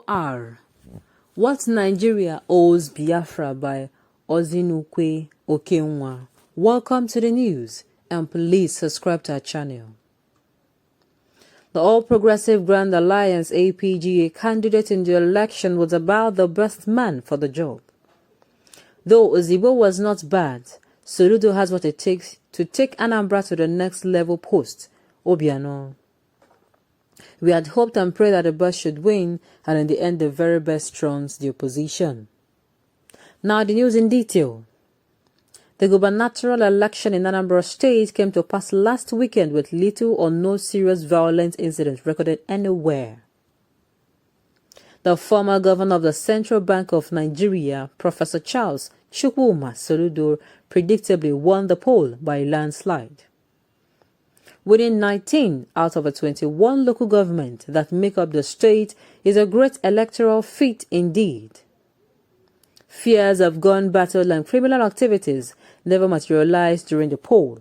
4R. What Nigeria owes Biafra by Ozinukwe Okenwa. Welcome to the news, and please subscribe to our channel. The All Progressive Grand Alliance APGA candidate in the election was about the best man for the job. Though Ozigbo was not bad, Soludo has what it takes to take Anambra to the next level post, Obiano. We had hoped and prayed that the best should win, and in the end the very best trumps the opposition. Now the news in detail. The gubernatorial election in Anambra State came to pass last weekend with little or no serious violent incidents recorded anywhere. The former governor of the Central Bank of Nigeria, Professor Charles Chukwuma Soludo, predictably won the poll by a landslide. Winning 19 out of the 21 local governments that make up the state is a great electoral feat indeed. Fears of gun battle and criminal activities never materialized during the poll.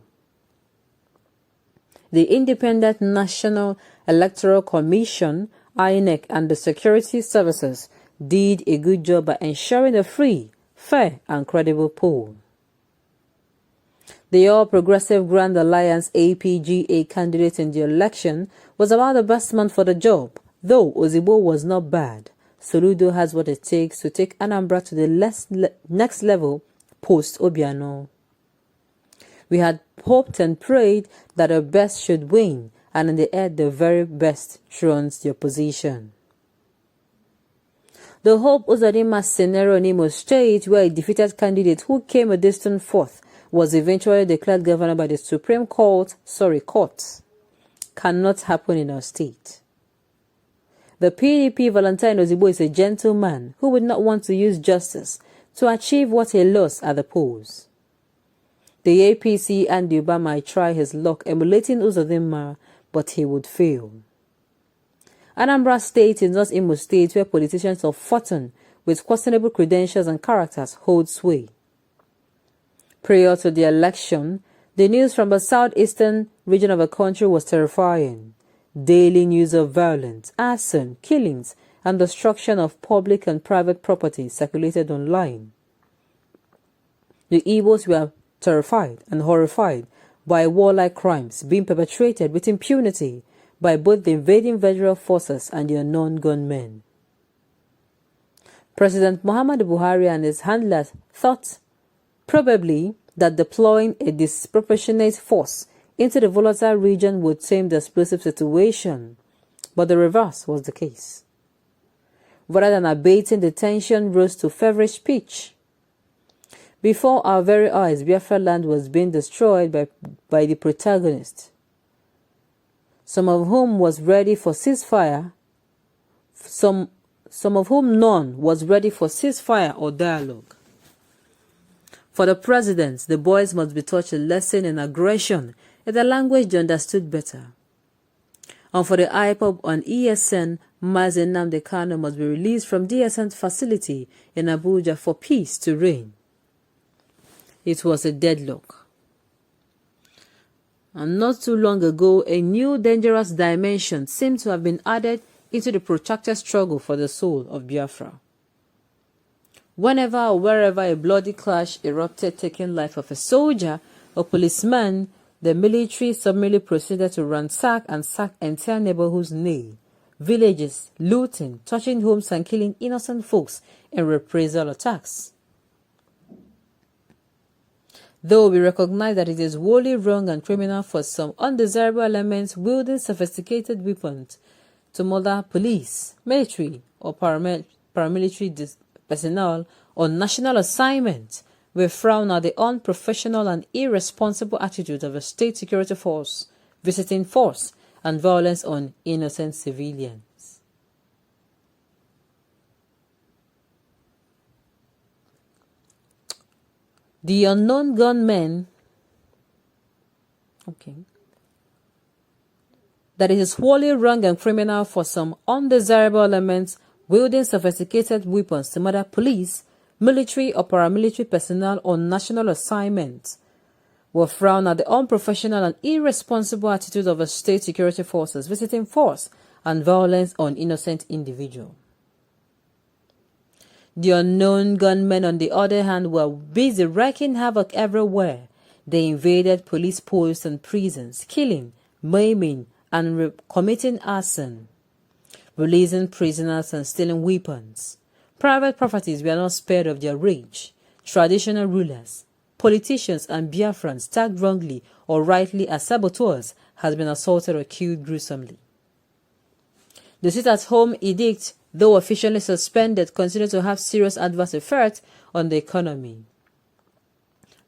The Independent National Electoral Commission, INEC, and the security services did a good job by ensuring a free, fair, and credible poll. The All Progressive Grand Alliance APGA candidate in the election was about the best man for the job. Though Ozigbo was not bad, Soludo has what it takes to take Anambra to the next level post Obiano. We had hoped and prayed that the best should win, and in the end the very best trumps the opposition. The Hope Uzodinma scenario in Imo State, where a defeated candidate who came a distant fourth was eventually declared governor by the Supreme Court, cannot happen in our state. The PDP Valentine Ozigbo is a gentleman who would not want to use justice to achieve what he lost at the polls. The APC and Uba might try his luck emulating Uzodinma, but he would fail. Anambra State is not Imo State, where politicians of fortune with questionable credentials and characters hold sway. Prior to the election, the news from the southeastern region of the country was terrifying. Daily news of violence, arson, killings, and destruction of public and private property circulated online. The Igbos were terrified and horrified by warlike crimes being perpetrated with impunity by both the invading federal forces and their non-gunmen. President Muhammadu Buhari and his handlers thought probably that deploying a disproportionate force into the volatile region would tame the explosive situation, but the reverse was the case. Rather than abating the tension, rose to feverish pitch. Before our very eyes, Biafra land was being destroyed by the protagonists, some of whom was ready for ceasefire, some of whom none was ready for ceasefire or dialogue. For the president, the boys must be taught a lesson in aggression in a language they understood better. And for the IPOB on ESN, Mazi Nnamdi Kanu must be released from DSN facility in Abuja for peace to reign. It was a deadlock. And not too long ago, a new dangerous dimension seemed to have been added into the protracted struggle for the soul of Biafra. Whenever or wherever a bloody clash erupted, taking life of a soldier or policeman, the military suddenly proceeded to ransack and sack entire neighborhoods, villages, looting, touching homes and killing innocent folks in reprisal attacks. Though we recognize that it is wholly wrong and criminal for some undesirable elements wielding sophisticated weapons to murder police, military, or paramilitary personnel on national assignment, we frown at the unprofessional and irresponsible attitude of a state security force, visiting force, and violence on innocent civilians. The unknown gunmen, that it is wholly wrong and criminal for some undesirable elements wielding sophisticated weapons to murder police, military or paramilitary personnel on national assignment, will frown at the unprofessional and irresponsible attitude of the state security forces visiting force and violence on innocent individuals. The unknown gunmen, on the other hand, were busy wreaking havoc everywhere. They invaded police posts and prisons, killing, maiming, and committing arson, releasing prisoners and stealing weapons. Private properties were not spared of their rage. Traditional rulers, politicians, and Biafrans tagged wrongly or rightly as saboteurs has been assaulted or killed gruesomely. The sit-at-home edict, though officially suspended, continued to have serious adverse effects on the economy.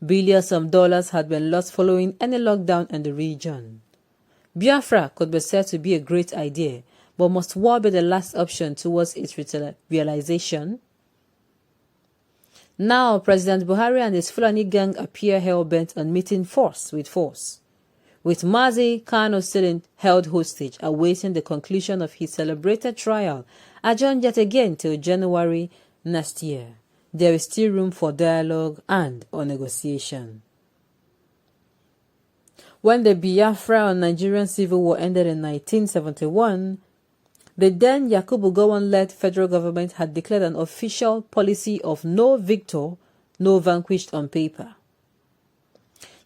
Billions of dollars had been lost following any lockdown in the region. Biafra could be said to be a great idea, but must war be the last option towards its realization? Now, President Buhari and his Fulani gang appear hell-bent on meeting force, with Mazi Kano still held hostage, awaiting the conclusion of his celebrated trial, adjourned yet again till January next year. There is still room for dialogue and or negotiation. When the Biafra or Nigerian Civil War ended in 1971, the then Yakubu Gowon-led federal government had declared an official policy of no victor, no vanquished on paper.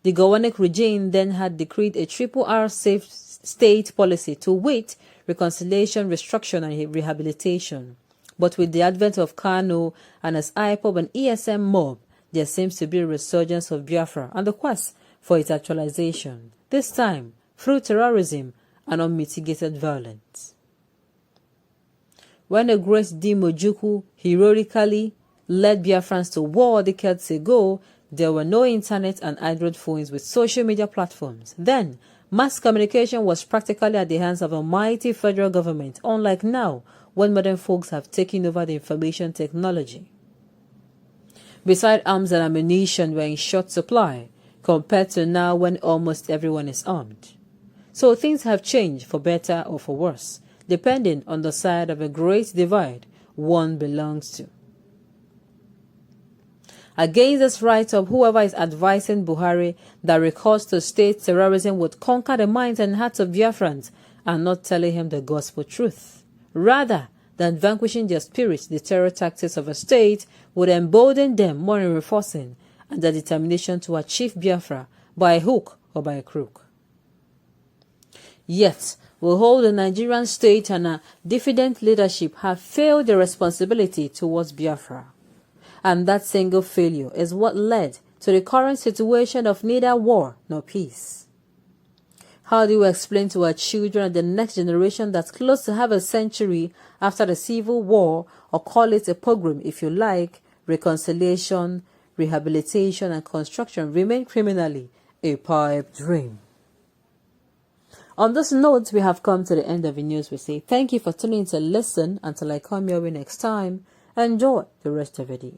The Gowonic regime then had decreed a triple R safe state policy, to wit, reconciliation, restructuring, and rehabilitation. But with the advent of Kano and his IPOB and ESM mob, there seems to be a resurgence of Biafra and the quest for its actualization, this time through terrorism and unmitigated violence. When the great Dimo Ojukwu heroically led Biafrans to war decades ago, there were no internet and Android phones with social media platforms. Then, mass communication was practically at the hands of a mighty federal government, unlike now, when modern folks have taken over the information technology. Besides, arms and ammunition were in short supply, compared to now when almost everyone is armed. So things have changed for better or for worse, depending on the side of a great divide one belongs to. Against this right of whoever is advising Buhari that recourse to state terrorism would conquer the minds and hearts of Biafrans, and not telling him the gospel truth. Rather than vanquishing their spirits, the terror tactics of a state would embolden them more in reinforcing and their determination to achieve Biafra by a hook or by a crook. Yet, we hold the Nigerian state and a diffident leadership have failed their responsibility towards Biafra. And that single failure is what led to the current situation of neither war nor peace. How do you explain to our children and the next generation that's close to half a century after the Civil War, or call it a pogrom if you like, reconciliation, rehabilitation, and construction remain criminally a pipe dream? On this note, we have come to the end of the news. We say thank you for tuning in to listen. Until I come your way next time, enjoy the rest of the day.